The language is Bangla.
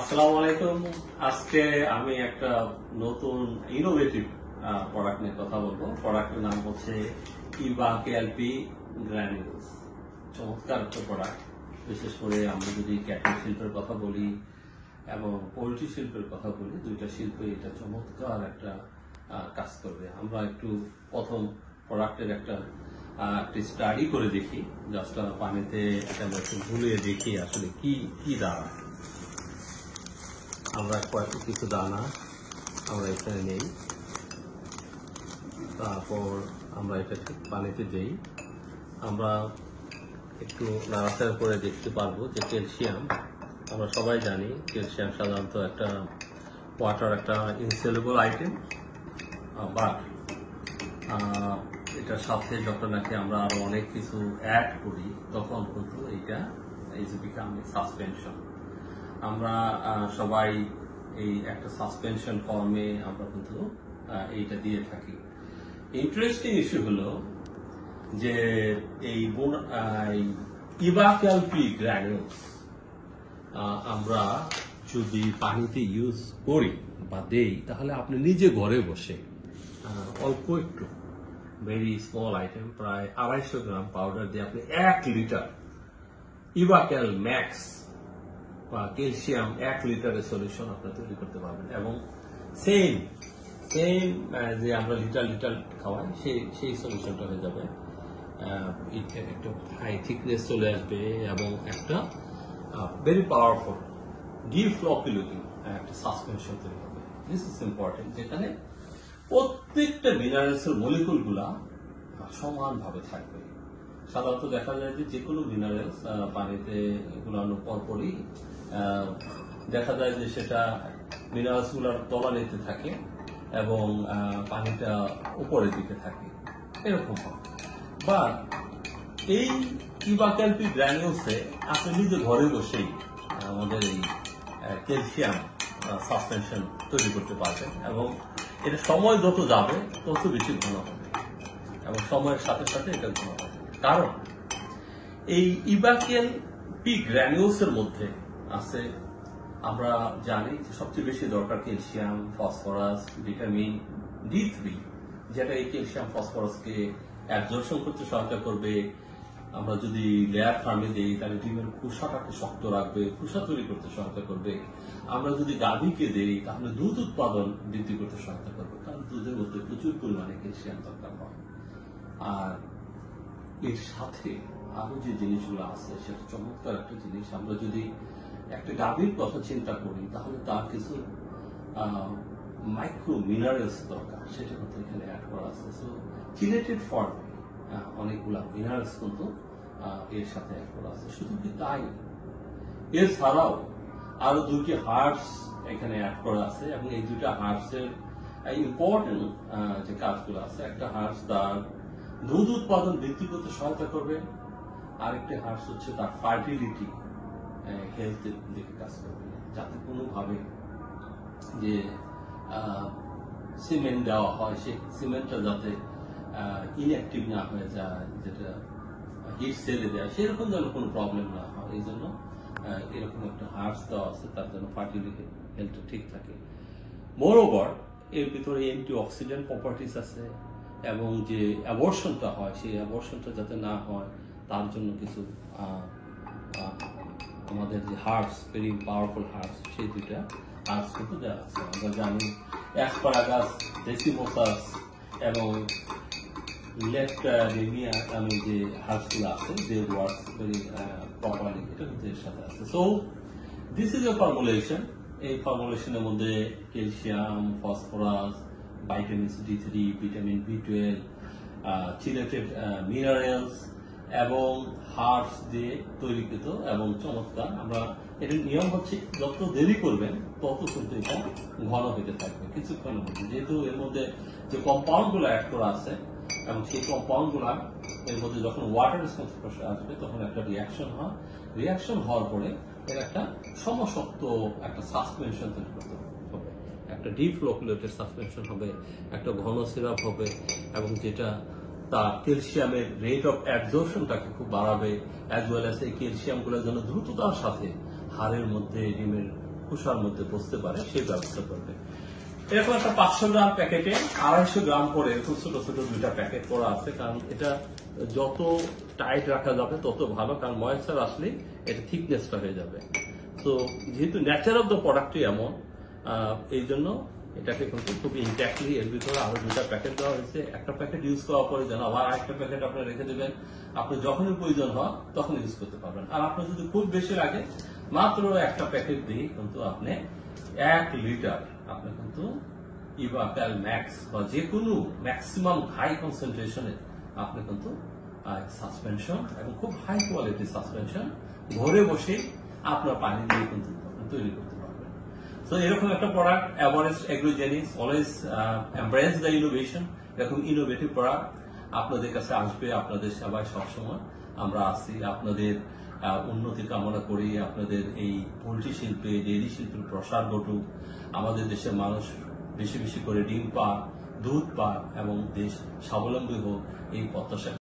আসসালামু আলাইকুম। আজকে আমি একটা নতুন ইনোভেটিভ প্রোডাক্ট নিয়ে কথা বলবো। প্রোডাক্টের নাম হচ্ছে ইভা কেএলপি গ্র্যানিউলস। চমৎকার একটা প্রোডাক্ট। বিশেষ করে আমরা যদি ক্যাটারিং শিল্পের কথা বলি এবং পোল্ট্রি শিল্পের কথা বলি, দুইটা শিল্পে এটা চমৎকার একটা কাজ করবে। আমরা একটু প্রথম প্রোডাক্টের একটা স্টাডি করে দেখি, জাস্ট পানিতে এটা একটু ভুলিয়ে দেখি আসলে কি দাঁড়ায়। আমরা কিছু দানা আমরা এখানে নেই, তারপর আমরা এটা পানিতে দেই। আমরা একটু নাড়াচাড়া করে দেখতে পারবো যে ক্যালসিয়াম, আমরা সবাই জানি ক্যালসিয়াম সাধারণত একটা ওয়াটার একটা ইনসেলুবল আইটেম, বাট এটার সাথে যখন নাকি আমরা আরো অনেক কিছু অ্যাড করি তখন কিন্তু এটা ইজ বিকাম সাসপেনশন। আমরা সবাই এই একটা সাসপেনশন ফর্মে আমরা কিন্তু এইটা দিয়ে থাকি। ইন্টারেস্টিং ইস্যু হলো যে এই ইভা কেএলপি গ্র্যানিউলস আমরা যদি পানিতে ইউজ করি বা দেই, তাহলে আপনি নিজে ঘরে বসে অল্প একটু ভেরি স্মল আইটেম প্রায় 250 গ্রাম পাউডার দিয়ে আপনি 1 লিটার ইভাকেল ম্যাক্স বা ক্যালসিয়াম 1 লিটারের সলিউশন আপনারা তৈরি করতে পারবেন। এবং সেম যে আমরা লিটার খাওয়াই সেই সলিউশনটা হয়ে যাবে। একটু হাই থিকনেস চলে আসবে এবং একটা very powerful deep floppy looking একটা সাসপেনশন তৈরি হবে। দিস ইজ ইম্পর্টেন্ট, যেখানে প্রত্যেকটা মিনারেলসের মলিকুল গুলা সমানভাবে থাকবে। সাধারণত দেখা যায় যে কোনো মিনারেলস পানিতে গুলানোর পরপরই দেখা যায় যে সেটা মিনারেলস গুলার তলানিতে থাকে এবং পানিটা উপরের দিকে থাকে, এরকম হয়। বা এই ইভা কেএলপি গ্র্যানিউলসে আপনি নিজে ঘরে বসেই আমাদের এই ক্যালসিয়াম সাসপেনশন তৈরি করতে পারবেন এবং এটা সময় যত যাবে তত বেশি ঘন হবে এবং সময়ের সাথে সাথে এটা ঘন হবে। কারণ এই ইভা কেএলপি গ্র্যানিউলসের মধ্যে আছে, আমরা জানি যে সবচেয়ে বেশি দরকার ক্যালসিয়াম, ফসফরাস, ভিটামিন D3, যেটা এই ক্যালসিয়াম ফসফরাসকে অ্যাবজর্পশন করতে সহায়তা করবে। আমরা যদি লেয়ার ফার্মে দিই তাহলে ডিমের খোসাটাকে শক্ত রাখবে, খোসা তৈরি করতে সহায়তা করবে। আমরা যদি গাভীকে দিই তাহলে দুধ উৎপাদন বৃদ্ধি করতে সহায়তা করবে, কারণ দুধের মধ্যে প্রচুর পরিমাণে ক্যালসিয়াম দরকার হয়। আর এর সাথে আরো যে জিনিসগুলো আছে সেটা চমৎকার একটা জিনিস। আমরা যদি একটা গাভীর কথা চিন্তা করি তাহলে তার কিছু মাইক্রো মিনারেলস দরকার, সেটা কিন্তু এখানে অ্যাড করা আছে। সো চিলেটেড ফর্মে অনেকগুলা মিনারেলস কিন্তু এর সাথে অ্যাড করা আছে। শুধু কি তাই, এছাড়াও আরো 2টি হার্বস এখানে অ্যাড করা আছে এবং এই 2টা হার্বসের ইম্পর্টেন্ট যে কাজগুলো আছে, একটা হার্বস তার দুধ উৎপাদন বৃদ্ধি করতে সহায়তা করবে, আরেকটি হার্বস হচ্ছে তার ফার্টিলিটি হেলথের দিকে কাজ করবে, যাতে কোনোভাবে যে সিমেন্ট দেওয়া হয় সেই সিমেন্টটা যাতে ইনঅ্যাক্টিভ না হয়ে যায়, যেটা হিট সেলে দেয় সেরকম যেন কোনো প্রবলেম না হয়। এই জন্য এরকম একটা হার্বস দেওয়া আছে, তার জন্য ফার্টিলিটি হেলথটা ঠিক থাকে। মোরওভার এর ভিতরে অ্যান্টি অক্সিডেন্ট প্রপার্টিস আছে এবং যে অ্যাবর্শনটা হয় সেই অ্যাবর্শনটা যাতে না হয় তার জন্য কিছু আমাদের যে হার্বস, ভেরি পাওয়ারফুল হার্বস, সেই 2টা হার্বস কিন্তু দেওয়া আছে। আমরা জানি অ্যাসপারাগাস, ডেসিমোসাস এবং লেপটাডেমিয়া নামে যে হার্বসগুলো আছে, দে ওয়ার্ক ভেরি প্রপারলি, এটা কিন্তু এর সাথে আছে। So this is a formulation. এই ফর্মুলেশনের মধ্যে calcium, phosphorus, vitamin D3, vitamin B12, chelated minerals এবং হার্বস দিয়ে তৈরিকৃত এবং চমৎকার। আমরা এটার নিয়ম হচ্ছে যত দেরি করবেন তত কিন্তু এটা ঘন হতে থাকবে কিছুক্ষণের মধ্যে, যেহেতু এর মধ্যে যে কম্পাউন্ড গুলো অ্যাড করা আছে এবং সেই কম্পাউন্ড গুলা এর মধ্যে যখন ওয়াটারের সংস্পর্শে আসবে তখন একটা রিয়াকশন হয়, রিয়াকশন হওয়ার পরে এর একটা সমশক্ত একটা সাসপেনশন তৈরি করতে হবে, একটা ডিপ ফ্লোকুলেটেড সাসপেনশন হবে, একটা ঘন সিরাপ হবে এবং যেটা তার ক্যালসিয়ামের রেট অফ অ্যাবজর্পশনটাকে খুব বাড়াবে, অ্যাজ ওয়েল অ্যাজ এই ক্যালসিয়ামগুলো যেন দ্রুততার সাথে হাড়ের মধ্যে ডিমের কুসার মধ্যে বসতে পারে সেই ব্যবস্থা করবে। এরকম একটা 500 গ্রাম প্যাকেটে 250 গ্রাম করে এরকম ছোট ছোট 2টা প্যাকেট করা আছে, কারণ এটা যত টাইট রাখা যাবে তত ভালো, কারণ ময়েশ্চার আসলে এটা থিকনেসটা হয়ে যাবে। তো যেহেতু নেচার অফ দ্য প্রোডাক্টই এমন, এই জন্য এটাকে কিন্তু খুবই ইনট্যাক্টলি এর ভিতরে আরো 2টা প্যাকেট দেওয়া হয়েছে। একটা প্যাকেট ইউজ করার পরে যেন আবার আরেকটা প্যাকেট আপনি রেখে দেবেন, আপনি যখনই প্রয়োজন হয় তখন ইউজ করতে পারবেন। আর আপনার যদি খুব বেশি লাগে মাত্র একটা প্যাকেট দিয়ে কিন্তু আপনি 1 লিটার আপনি কিন্তু ইভাক্যাল ম্যাক্স বা যে কোনো ম্যাক্সিমাম হাই কনসেন্ট্রেশনে আপনি কিন্তু সাসপেনশন এবং খুব হাই কোয়ালিটি সাসপেনশন ঘরে বসে আপনার পানি দিয়ে কিন্তু তৈরি করতে পারবেন। তো এরকম একটা product Everest Agrogenics always embrace the innovation. এরকম ইনোভেটিভ প্রোডাক্ট আপনাদের কাছে আসবে, আপনাদের সেবায় সবসময় আমরা আছি। আপনাদের উন্নতি কামনা করি, আপনাদের এই পোল্ট্রি শিল্পে, ডেইরি শিল্পের প্রসার ঘটুক, আমাদের দেশের মানুষ বেশি বেশি করে ডিম পাক, দুধ পাক এবং দেশ স্বাবলম্বী হোক, এই প্রত্যাশা